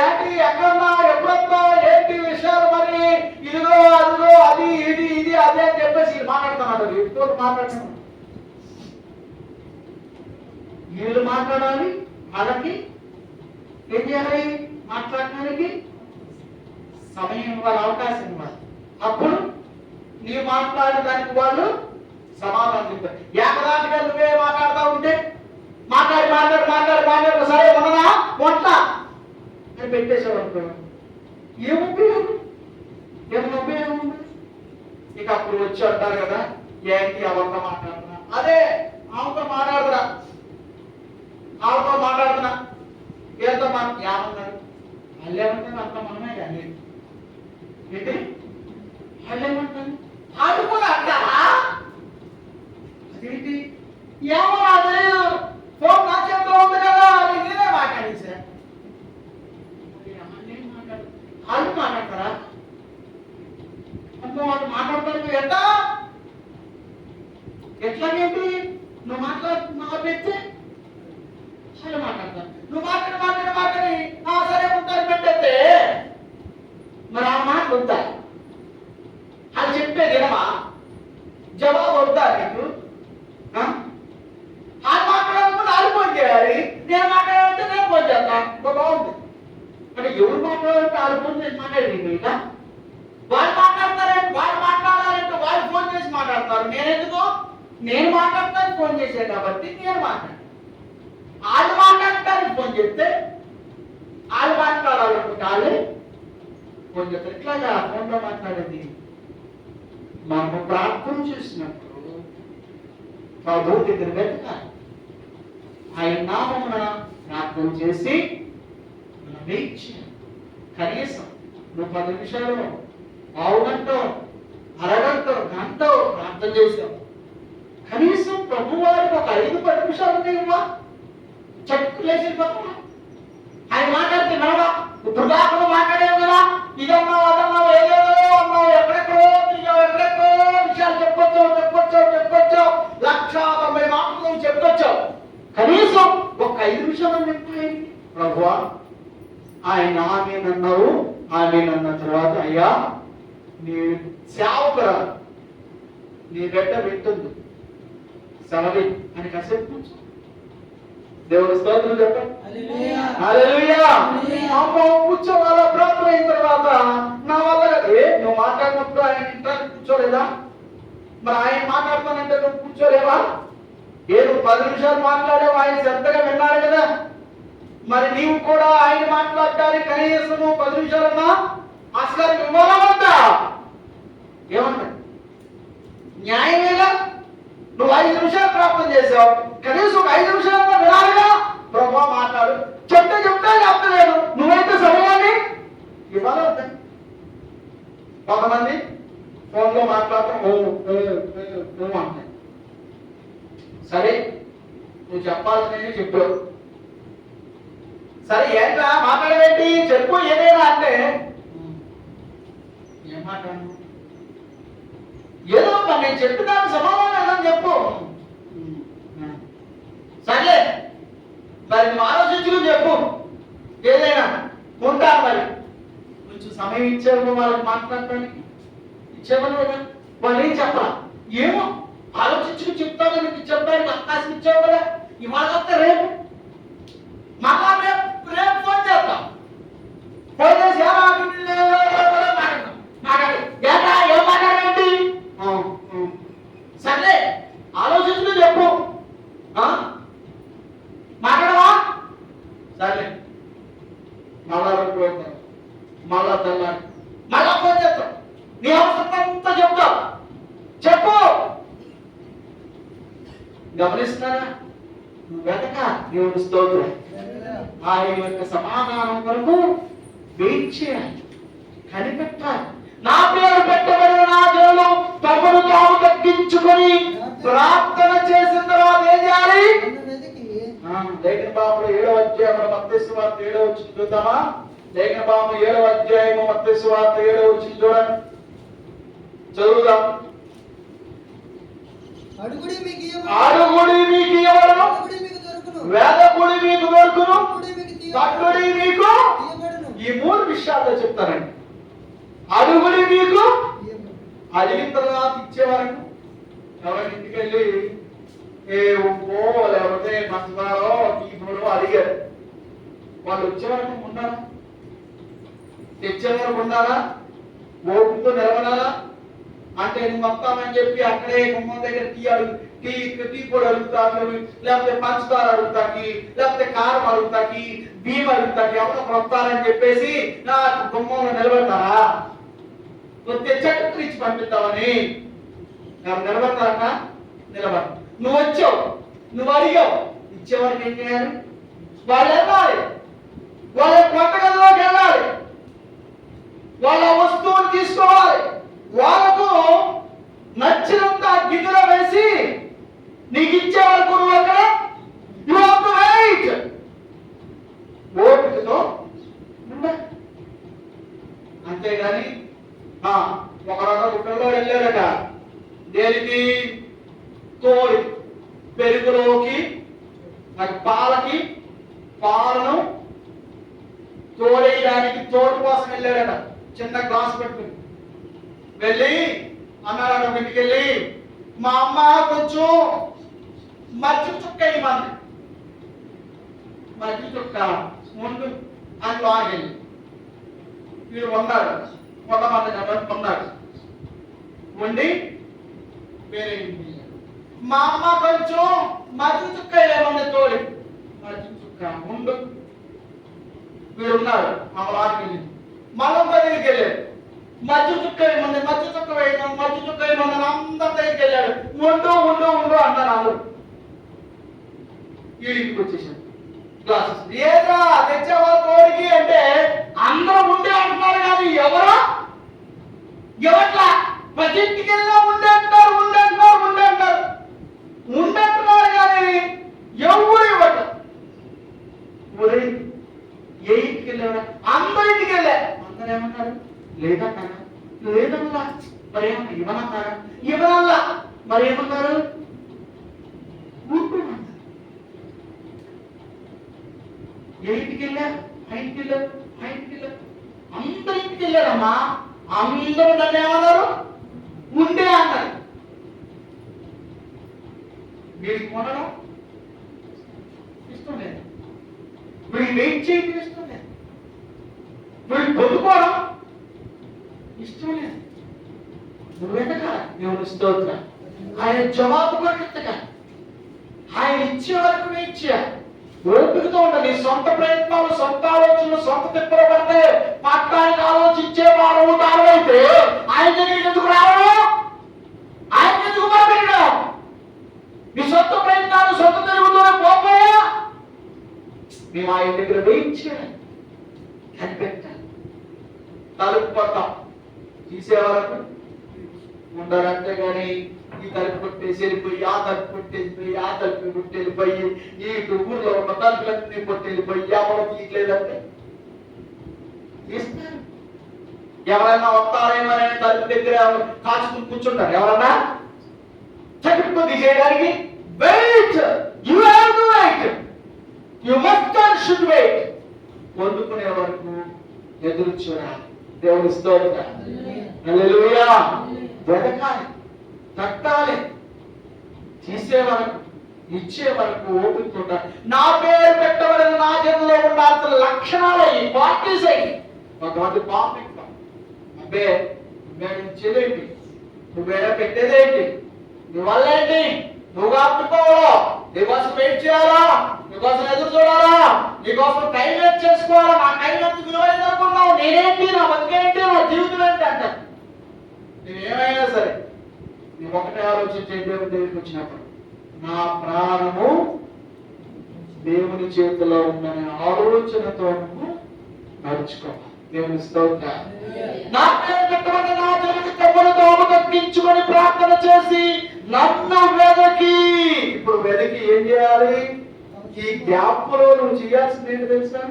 ఏంటి, ఎక్కడన్నా, ఎప్పుడన్నా, ఏంటి విషయాలు, మరి ఇదిగో అదిగో, అది ఇది ఇది అదే అని చెప్పేసి మాట్లాడుతున్నాడు. ఇప్పుడు మాట్లాడుతున్నాడు. వీళ్ళు మాట్లాడాలి, వాళ్ళకి ఏం చేయాలి? మాట్లాడడానికి సమయం ఇవ్వాలి, అవకాశం ఇవ్వాలి. అప్పుడు నీవు మాట్లాడడానికి వాళ్ళు సమాధానం చెప్తారు. ఏకదాటిగా నువ్వే మాట్లాడుతూ ఉంటే మాట్లాడి మాట్లాడి మాట్లాడి మాట్లాడి సరే ఉన్నదా వంట అని పెట్టేసావు అనుకో, ఏముంది? ఇక అప్పుడు వచ్చి అంటారు కదా, ఏంటి అవంతా మాట్లాడుతున్నా, అదే ఆమెతో మాట్లాడుతున్నా, ఆమెతో మాట్లాడుతున్నా, ఏదో ఏమన్నారు వాళ్ళు ఏమంటారు? అంత మనమే కానీ ఏంటి వాళ్ళు ఏమంటారు? వాళ్ళు కూడా అంటారా? అదేంటి ఏమో అదే ఫోన్ నా చేతిలో ఉంది కదా, నేనే మాట్లాడేసా. వాళ్ళు మాట్లాడతారా? వాళ్ళు మాట్లాడతారు ఎట్లా? ఎట్లాగేంటి? నువ్వు మాట్లాడుతున్నావు పెడితే వాళ్ళు మాట్లాడతారు. నువ్వు మాట్లాడి మాట్లాడి మాట్లాడి సరే ఉంటారు పెట్టేస్తే మరి ఆ మాట వద్దా? అది చెప్పేది వినమా? జవాబు వద్దా నీకు? వాళ్ళు మాట్లాడాలంటే వాళ్ళు ఫోన్ చేయాలి, నేను మాట్లాడాలంటే నేను ఫోన్ చేస్తాను. బాగుంది అంటే ఎవరు మాట్లాడాలంటే వాళ్ళు ఫోన్ చేసి మాట్లాడి ఇక వాళ్ళు మాట్లాడతారంటే వాళ్ళు మాట్లాడాలంటే వాళ్ళు ఫోన్ చేసి మాట్లాడతారు. నేనెందుకు? నేను మాట్లాడతానికి ఫోన్ చేశాను కాబట్టి నేను మాట్లాడతాను. వాళ్ళు మాట్లాడటానికి ఫోన్ చేస్తే వాళ్ళు మాట్లాడాలనుకుంటే వాళ్ళు ఫోన్ చేస్తారు. ఇట్లాగా ఫోన్లో మాట్లాడేది. మనము ప్రార్థన చేసినప్పుడు ప్రభు దగ్గర వెతకాలి. ఆయన నామమున ప్రార్థన చేసి మనం వెయిట్ చేయాలి. కనీసం నువ్వు 10 నిమిషాలు, పావు గంట, అరగంట, గంట ప్రార్థన చేసావు. కనీసం ప్రభు వారికి ఒక 5-10 నిమిషాలు ఇవ్వా, చెక్కులేసి ఆయన మాట్లాడితే నడవా. ఇప్పుడు దాకా మాట్లాడేవు కదా, ఇదన్నావు అదన్నావు ఏదేదో అన్నావు, ఎక్కడెక్కడో తిరిగావు, ఎక్కడెక్కడో విషయాలు చెప్పొచ్చావు 190 మాటలు నువ్వు చెప్పొచ్చావు. కనీసం ఒక 5 నిమిషాలు చెప్పాయి. ప్రభువా ఆయన ఆమెనన్నావు, ఆమెనన్న తర్వాత అయ్యా నీ సేవకురా నీ బిడ్డ వింటుంది సెలవి అని కాసేపు కూర్చో. దేవుడు స్తోత్రం చెప్పండి. హల్లెలూయా. అమ్మ కూర్చోవాలా? ప్రార్థన అయిన తర్వాత నా వల్ల నువ్వు మాట్లాడినప్పుడు ఆయన ఇంటానికి కూర్చోలేదా? మరి ఆయన మాట్లాడతానంటే నువ్వు కూర్చోలేవా? నువ్వు 10 నిమిషాలు మాట్లాడావు, ఆయన శ్రద్ధగా విన్నారు కదా. మరి నీవు కూడా ఆయన మాట్లాడటానికి కనీసం నువ్వు 10 నిమిషాలన్నా ఆస్కారం ఇవ్వాలమంటా. ఏమన్నా న్యాయమేగా? నువ్వు 5 నిమిషాలు ప్రార్థన చేసావు, కనీసం ఒక 5 నిమిషాలు వినాలిగా. ప్రభు మాట్లాడు చెప్తే చెప్తలేదు, నువ్వైతే సమయాన్ని ఇవ్వాలి. కొంతమంది ఫోన్లో మాట్లాడతాం అంటాయి. సరే నువ్వు చెప్పాలని చెప్పావు, సరే ఏంట్రా మాట్లాడేంటి చెప్పు ఏదైనా అంటే ఏం మాట్లాడు? ఏదో నేను చెప్పినాను సమాధానం ఏదని చెప్పు. సర్లే మరి నువ్వు ఆలోచించుకుని చెప్పు ఏదైనా ఉంటాను. మరి కొంచెం సమయం ఇచ్చావు వాళ్ళకి మాట్లాడటానికి, ఇచ్చేవాళ్ళు కదా. వాళ్ళు ఏం చెప్పరా? ఏమో ఆలోచించుకుని చెప్తావు, నీకు చెప్పడానికి అవకాశం ఇచ్చావు కదా. ఇవాళ వస్తే రేపు మళ్ళా రేపు ఫోన్ చేస్తాం. ఫోన్ చేసి ఏం మాట్లాడేంటి? సర్లే ఆలోచించుకుని చెప్పు. మాట్లాడవా? సర్లే మళ్ళా పెడతాం, మళ్ళా తెల్లాలి, మళ్ళా ఫోన్ చేస్తాం. నీ అవసరం అంతా చెప్తావు. చెప్పు. గమనిస్తున్నారా? వెతక దేవుని స్తోత్రం. ఆయన యొక్క సమాధానం వరకు వెయిట్ చేయాలి, కనిపెట్టాలి. నా పేరు పెట్టబడిన నా జనులు తమను తాము తగ్గించుకొని ప్రార్థన చేసిన తర్వాత ఏం చేయాలి? లేఖన భాగంలో 7వ అధ్యాయం మత్తయి సువార్త 7వ వచనం చూద్దామా? లేఖన భాగం 7వ అధ్యాయం మత్తయి సువార్త 7వ వచనం చూడండి, చదువుదాం. అడుగుడి మీకు ఇవ్వబడును, వెదకుడి మీకు దొరుకును, తట్టుడి మీకు. ఈ 3 విషయాల్లో చెప్తానండి. అడుగుడి మీకు, అడిగిన తర్వాత ఇచ్చే వరకు ఎవరి ఇంటికి వెళ్ళి ఏ ఉప్పో లేకపోతే పంచదారో టీపులో అడిగారు. వాళ్ళు వచ్చేవరకు ఉండాలా, తెచ్చేవరకు ఉండాలా, ఓపుతో నిలబడాలా. అంటే నువ్వు వస్తామని చెప్పి అక్కడే గుమ్మం దగ్గర టీ పొడి అడుగుతాకి, లేకపోతే పంచదార అడుగుతాకి, లేకపోతే కారం అడుగుతాకి, బియ్యం అడుగుతాకి, ఎవరు వస్తారని చెప్పేసి నాకు గుమ్మంలో నిలబెడతారా? నువ్వు తెచ్చట్టు ఇచ్చి పంపిస్తావని నిలబడతారన్నా? నిలబడ. నువ్వు వచ్చావు, నువ్వు అడిగావు, ఇచ్చేవారికి ఏం చేయాలి? వాళ్ళు వెళ్ళాలి, వాళ్ళ వంటగదిలోకి వెళ్ళాలి, వాళ్ళ వస్తువులు తీసుకోవాలి, వాళ్ళకు నచ్చినంత గిన్నెలో వేసి నీకు ఇచ్చే వరకు నువ్వు అక్కడ యు హావ్ టు వెయిట్. ఓపికతో ఉండాలి. అంతేగాని ఒక పిల్లలు వెళ్ళాడట దేనికి? తోడి పెరుగులోకి పాలకి పాలను తోడేయడానికి తోడు కోసం వెళ్ళాడట. చిన్న గ్లాస్ పెట్టుకుని వెళ్ళి అన్నాడు ఇంటికి వెళ్ళి, మా అమ్మ కొంచెం మజ్జి చుక్క ఇవ్వండి, మజ్జి చుక్క ముందు అని లోనకెళ్ళి వీడు ఉన్నాడు, 100 మంది కాబట్టి ఉన్నాడు. ఉండి వేరే మా అమ్మ కొంచెం మజ్జి చుక్క ఏమన్నా తోడి, మజ్జి చుక్క ఉండు. వీడు ఉన్నాడు, మా లోనకెళ్ళి మళ్ళీ దగ్గరికి వెళ్ళాడు, మజ్జి చుక్క ఏమన్నా, మజ్జి చుక్క వేయడం, మజ్జి చుక్క ఏమన్నా అందరి దగ్గరికి వెళ్ళాడు. ఉండు ఉండు ఉండు అన్నారు అందరూ. వీడికి వచ్చేసాడు గ్లాసెస్. ఏదా తెచ్చావా తోడికి అంటే అందరూ ఉండే అంటున్నారు కానీ ఎవరా ఎవట్లా? ప్రతి ఇంటికి వెళ్ళినా ఉండే అంటారు, ఉండే అంటున్నారు, ఉండే అంటారు, ఉండే అంటున్నారు కానీ ఎవరు ఇవ్వట. ఒరే ఏ ఇంటికి వెళ్ళావా? అందరి ఇంటికి వెళ్ళా. అందరూ ఏమన్నారు? లేదన్నారా? లేదన్నా. మరి ఏమన్నా ఇవ్వనన్నారా? ఇవ్వనల్లా. మరి ఏమన్నారు? ఏ ఇంటికి వెళ్ళారు? ఆ ఇంటికి వెళ్ళారు, ఆ ఇంటికి వెళ్ళారు, అందరి ఇంటికి వెళ్ళారమ్మా. అందరూ నన్ను ఏమన్నారు? ఉండే అన్నారు. వీడికి కొనడం ఇష్టం లేదు, వీడికి వెయిట్ చేయడం ఇష్టం లేదు, వీడికి పొందుకోవడం ఇష్టం లేదు. నువ్వెంతకాల దేవుని స్తోత్రం. ఆయన జవాబు కొట్టగా ఆయన ఇచ్చే వరకు వెయిట్ చేయాలి. ఓపికతో ఉండాలి. నీ సొంత ప్రయత్నాలు, సొంత ఆలోచనలు, సొంత తిప్పలు పడితే పట్టానికి ఆలోచించేవాడు అయితే ఆయన దగ్గరికి ఎందుకు రావడం? ఆయన ఎందుకు పంపించడం? నీ సొంత ప్రయత్నాలు, సొంత తెలుగులోనే పోపోయా. మేము ఆయన దగ్గర వెయిట్ చేయాలి, కనిపెట్టాలి, తలుపు పడతాం తీసే వరకు ఉండాలంటే కానీ ఈ తలుపు కొట్టేసి వెళ్ళిపోయి, ఆ తలుపు కొట్టేసిపోయి, ఆ తలుపు కొట్టి వెళ్ళిపోయి, ఈ ఊర్లో ఉన్న తలుపులన్నీ కొట్టి వెళ్ళిపోయి ఎవరు తీయట్లేదంటే తీస్తారు. ఎవరైనా వస్తారేమోనే తలుపు దగ్గర కాచుకుని కూర్చుంటారు. ఎవరన్నా చదువు తీసేయడానికి wait. You have to wait. You must and should wait. పొందుకునే వరకు ఎదురు చూడాలి. దేవుని స్తోత్రం. హల్లెలూయా. వెతకాలి, తట్టాలి, తీసే వరకు, ఇచ్చే వరకు ఓపిక. నా పేరు పెట్టబడిన నా జన్మలో ఉండాల్సిన లక్షణాలు ఈ క్వాలిటీస్ అయ్యి కొంతమంది పాపిస్తాం. అబ్బే నువ్వు చెల్లేంటి, నువ్వేనా పెట్టేదేంటి, నీ వల్ల ఏంటి, నువ్వు కాపుకోవాలా, నీకోసం వెయిట్ చేయాలా, నీకోసం ఎదురు చూడాలా, నీకోసం టైం వేస్ట్ చేసుకోవాలా, నా టైం ఎందుకు విలువైంది అనుకున్నావు, నేనేంటి, నా బతికేంటి, నా జీవితం ఏంటి అంటారు. నేనేమైనా సరే నీ ఒకటే ఆలోచించే దేవుని దగ్గరికి వచ్చినప్పుడు నా ప్రాణము దేవుని చేతిలో ఉందనే ఆలోచనతో నువ్వు నడుచుకోవాలి. దేవుని స్తోత్రం. నా పేరు పెట్టబడిన నా దేవుని కవ్వలతో తగ్గించుకొని ప్రార్థన చేసి నన్ను వెదకి. ఇప్పుడు వెదకి ఏం చేయాలి? ఈ గ్యాప్ లో నువ్వు చేయాల్సింది ఏంటి తెలుసా?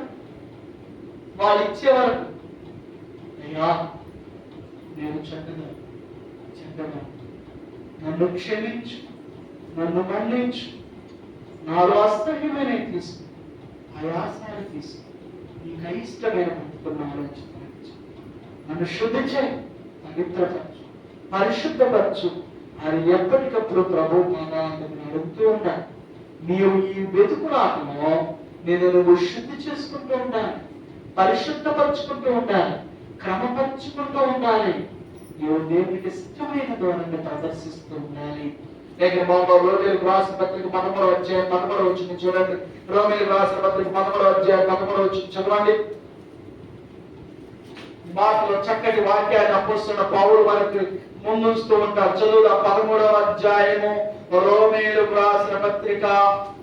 వాళ్ళు ఇచ్చే వరకు అయ్యా నేను చెడ్డగా నన్ను క్షమించు, నన్ను మన్నించు, నాలో అసహ్యమైన తీసు, ఆయాసాలు తీసు, నీకు అయిష్టమైన పట్టుకున్న ఆలోచన నన్ను శుద్ధి చేయి, పవిత్రపరచు, పరిశుద్ధపరచు, అది ఎప్పటికప్పుడు ప్రభు అడుగుతూ ఉండాలి. నీవు ఈ వెతుకులాటలో నువ్వు శుద్ధి చేసుకుంటూ ఉండాలి, పరిశుద్ధపరుచుకుంటూ ఉండాలి, క్రమపరుచుకుంటూ ఉండాలి. నీవు దేవునికి ఇష్టమైన ధోరణిని ప్రదర్శిస్తూ ఉండాలి. లేక రోమిలకు రాసిన పత్రిక 13వ అధ్యాయం 13వ వచనం చూడండి. రోమిలకు రాసిన పత్రిక 13వ అధ్యాయం 13వ వచనం చదవండి. మాటలో చక్కటి వాక్యాన్ని అపోస్తలుడైన పౌలు మనకి ముందుస్తూ ఉంటారు. చదువుదా 13వ అధ్యాయము రోమీయులకు రాసిన పత్రిక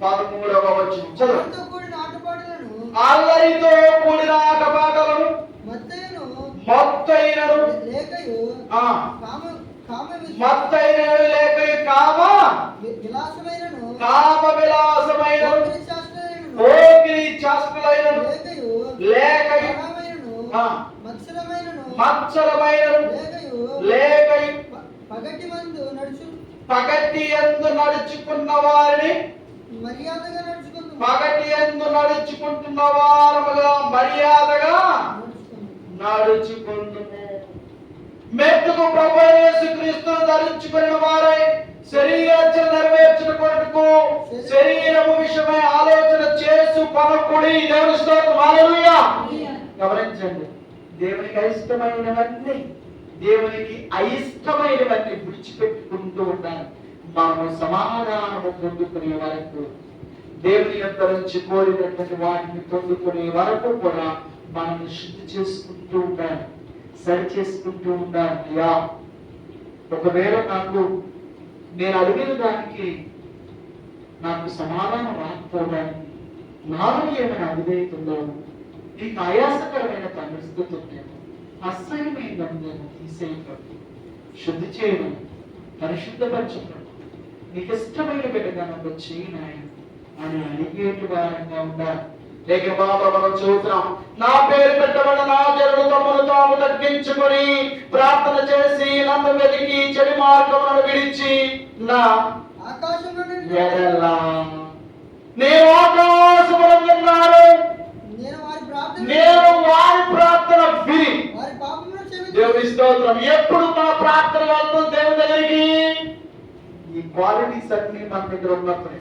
13వ వచనం చదువు. అల్లరితో కూడిన ఆటపాటలను మత్తైనను లేకయు కామ విలాసమైనను పోకిరి చేష్టలైనను లేకయు మత్సరమైనను లేకయు పగటి యందు నడుచుకున్న వారిని పగటి యందు నడుచుకుంటున్న వారముగా మర్యాదగా నడుచుకుంటుము. మెట్టుకు ప్రభువైన యేసుక్రీస్తును ధరించుకున్న వారై శరీరాచరణ నెరవేర్చిన కొరకు శరీరము విషయమై ఆలోచన చేసు కొనకుడి. దేవుని స్తోత్రం. హల్లెలూయా. గమనించండి, దేవునికి అయిష్టమైనవన్నీ దేవునికి అయిష్టమైనవన్నీ విడిచిపెట్టుకుంటూ ఉండాలి. మనము సమాధానము పొందుకునే వరకు, దేవుని యొక్క నుంచి కోరినటువంటి వాటిని పొందుకునే వరకు కూడా మనల్ని శుద్ధి చేసుకుంటూ ఉండాలి, సరి చేసుకుంటూ ఉండాలి. అయ్యా, ఒకవేళ నేను అడిగిన దానికి నాకు సమాధానం రాకపోవడానికి నాలో ఏమైనా అవిధేయతుందో, నీకు ఆయాసకరమైన పరిస్థితి ఉందేమో, అసహ్యమైందేమో తీసేయకండి, శుద్ధి చేయడం, పరిశుద్ధపరచడం, నీకు ఇష్టమైన బిడ్డగా నన్ను చేయనాయన అని అడిగేటి వారంగా ఉండాలి. లేక బాబా మనం చూద్దాం, నా పేరు పెట్టబడిన నా జనులు తమను తాము తగ్గించుకొని ప్రార్థన చేసి నన్ను వెతికి చెడు మార్గములను విడిచి నా నేను ఆకాశమునందున్నాను, నేను వారి ప్రార్థన విని దేవుని స్తోత్రం. ఎప్పుడు మన ప్రార్థన వెళ్తుంది దేవుని దగ్గరికి? ఈ క్వాలిటీస్ అన్ని మన దగ్గర ఉన్నప్పుడే.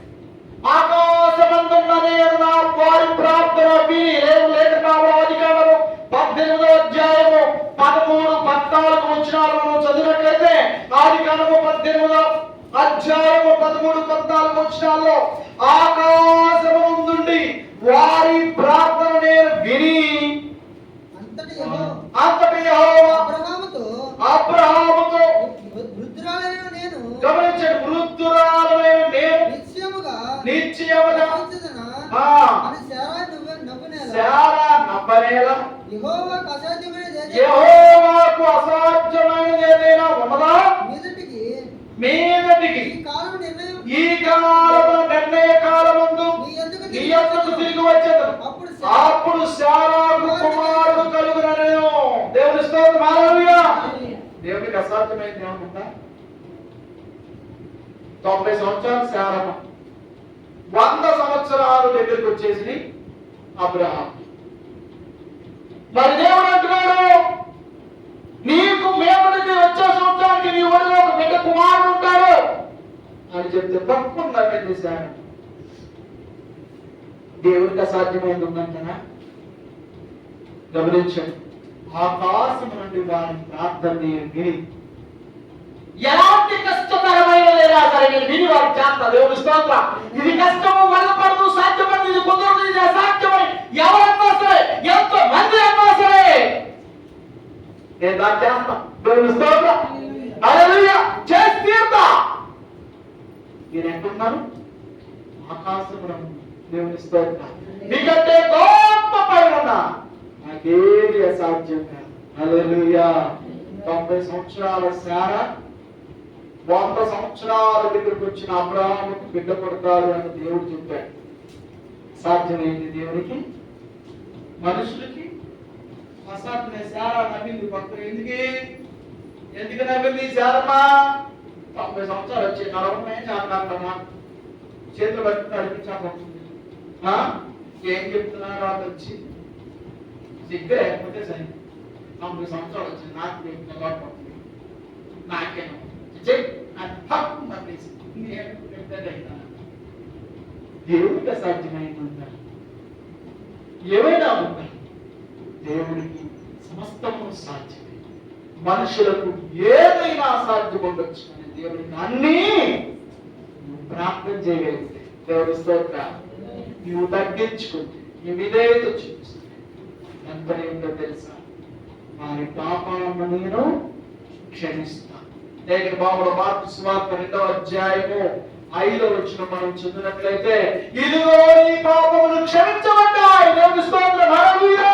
ఆకాశమందున్న నేను నా వారి ప్రార్థన విని. లేఖనాలు ఆదికాండము 18వ అధ్యాయము 13, 14 వచనాలను చదివినట్లయితే ఆదికాండము 18వ అధ్యాయము 13, 14 వచనాల్లో ఆకాశము నుండి వారి ప్రార్థన నేను విని అంతటి యెహోవా అబ్రహాముతో గమనించండి, వృద్ధురాలైన నేను నిశ్చయముగా శారా నమ్మనేలా యెహోవాకు అసాధ్యమైనది ఏదైనా ఉన్నదా? మీదటికి ఈ కాలము నిర్ణయ కాలమందు నీ యొద్దకు తిరిగి వచ్చేదను, అప్పుడు శారాకు కుమారుడు కలుగునను. దేవుని స్తోత్రం. హల్లెలూయా. దేవునికి అసాధ్యమైనది ఏమనుకుంటా? 90 సంవత్సరాలు శారమ్మ, 100 సంవత్సరాలు దగ్గరికి వచ్చేసి అబ్రహాం. మరి దేవుడు అంటున్నాడు, నీకు మేముడికి వచ్చే సంవత్సరానికి నీ ఒడిలో ఒక బిడ్డ కుమారుడు ఉంటాడు అని చెప్తే తప్పకుండా చేశాను. దేవుడికి అసాధ్యమైంది ఉందంటనా? గమనించండి, ఆకాశం నుండి వారి ప్రార్థన విని ఎలాంటి కష్టతరమైనదైనా సరే నేను విని వారికి చేస్తా. దేవుని స్తోత్రం. ఇది కష్టము, వల్ల పడదు, సాధ్యపడదు, ఇది కుదరదు, ఇది అసాధ్యమని ఎవరన్నా సరే, ఎంతో మంది అన్నా సరే నేను దాన్ని చేస్తా. దేవుని స్తోత్రం. హల్లెలూయా. చేసి తీరుతా. మీరు ఎక్కడున్నారు? ఆకాశంలో. దేవుని స్తోత్రం. మీకంటే గొప్ప పైన నాకేది అసాధ్యం కాదు. హల్లెలూయా. 90 సంవత్సరాల శారా 100 సంవత్సరాల దగ్గరికి వచ్చిన అబ్రహాముకు బిడ్డ పడతాడు అని దేవుడు చెప్పాడు. సాధ్యమైంది దేవునికి, మనుషులకి అసాధ్యమే. శారా నవ్వింది. భక్తులు ఎందుకు నవ్వింది శారమ్మ? 90 సంవత్సరాలు వచ్చి నడవడమే చేతనమ్మా, చేతులు బట్టి నడిపించాల్సి ఏం చెప్తున్నారు? వాళ్ళు వచ్చి సిగ్గు లేకపోతే సరే, 90 సంవత్సరాలు వచ్చింది, నాకు అలవాటు పడుతుంది, నాకేమో విధంగా దేవుడికి అసాధ్యమైందా? ఏమైనా ఉందా? దేవుడికి సమస్తము సాధ్యమే. మనుషులకు ఏదైనా సాధ్యం ఉండొచ్చు, కానీ దేవుడికి అన్నీ నువ్వు ప్రార్థన చేయగలిగితే, దేవుడి స్తోత్రం, నువ్వు తగ్గించుకుంటే, నీ విధేయత చూపిస్తే ఎంత ఏంటో తెలుసా? వారి పాపాలను నేను క్షమిస్తాను. లేఖన భాగంలో మార్కు సువార్త 2వ అధ్యాయము 5వ వచనం మనం చదివినట్లయితే, ఇదిగో నీ పాపములు క్షమించబడ్డాయి. దేవుని స్తోత్రం, హల్లెలూయా.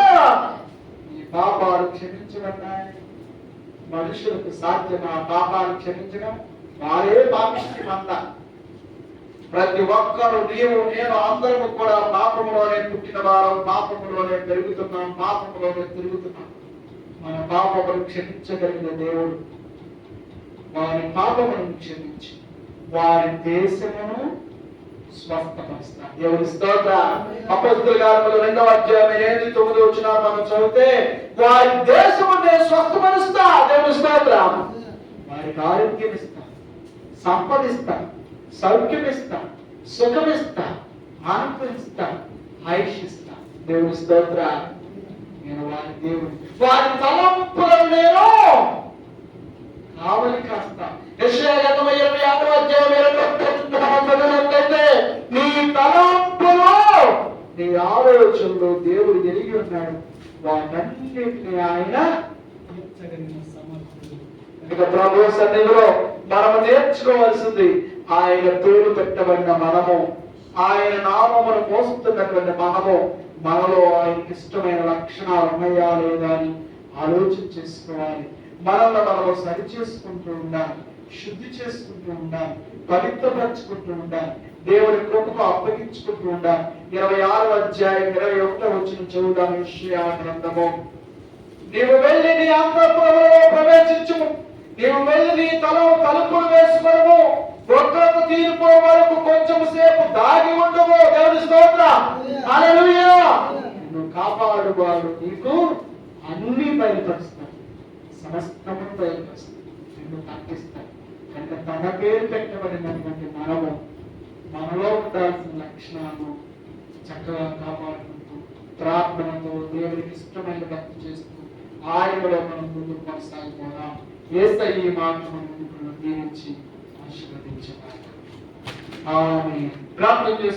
నీ పాపాలు క్షమించబడ్డాయి. మనుషులకు సాధ్యమా పాపాలు క్షమించడం? వారే పాపిష్టి మంద. ప్రతి ఒక్కరు, నీవు నేను అందరము కూడా పాపములోనే పుట్టిన వారం, పాపములోనే పెరుగుతున్నాం, పాపములోనే తిరుగుతున్నాం. మన పాపములు క్షమించగలిగిన దేవుడు వారి పాపములను క్షమించి వారి దేశమును స్వస్థపరుస్తాడు. దేవుని స్తోత్రం. అపొస్తలుల కార్యములు 2వ అధ్యాయం 8-9 వచనాలు మనం చదివితే, వారి దేశమును నేను స్వస్థపరుస్తా. దేవుని స్తోత్రం. వారికి ఆరోగ్యం ఇస్తా, సంపదిస్తా, సౌఖ్యమిస్తా, సుఖమిస్తా, ఆనందిస్తా, ఆయుషిస్తా. దేవుని స్తోత్రం. నేను వారి దేవుడు, వారి తలంపులను నేను కావలి కాస్తా. యెషయా గ్రంథము 25వ అధ్యాయం 2వ నీ తలంపులో, నీ ఆలోచనలో దేవుడు ఎరిగి ఉన్నాడు, వాటన్నిటిని ఆయన తీర్చగలిగిన సమర్థుడు. ఇక ప్రభు సన్నిధిలో మనము నేర్చుకోవాల్సింది, ఆయన పేరు పెట్టబడిన మనము, ఆయన నామమును మోస్తున్నటువంటి మనము, మనలో ఆయనకి ఇష్టమైన లక్షణాలు ఉన్నాయా లేదా అని ఆలోచన చేసుకోవాలి. మనల్ని మనము సరి చేసుకుంటూ ఉండాలి, శుద్ధి చేసుకుంటూ ఉండాలి, పవిత్రపరచుకుంటూ ఉండాలి, దేవుడి కృపకు అప్పగించుకుంటూ ఉండాలి. 26వ అధ్యాయం 21వ వచనం చదువుదాం. యెషయా గ్రంథము, నీవు వెళ్ళి నీ అంతఃపురములో ప్రవేశించుము, నీవు వెళ్ళి నీ తలుపులు వేసుకొనుము, ఉగ్రత తీరిపో వరకు కొంచెం సేపు దాగి ఉండము. దేవుని స్తోత్రం, హల్లెలూయా. నిన్ను కాపాడువాడు నీకు అన్ని బయలుపరుస్తాడు, సమస్తము బయలుపరుస్తాడు, నిన్ను తగ్గిస్తాడు. కనుక తన పేరు పెట్టబడినటువంటి మనము, మనలో ఉండాల్సిన లక్షణాలను చక్కగా కాపాడుకుంటూ, ప్రార్థనతో దేవుడికి ఇష్టమైన భక్తి చేస్తూ ఆయనలో మనం ముందుకు కొనసాగిపోదాం. యేసయ్య ఈ మాటను ముందుకు దీవించి ఆశీర్వదించేవాడు. ఆమేన్. ప్రార్థన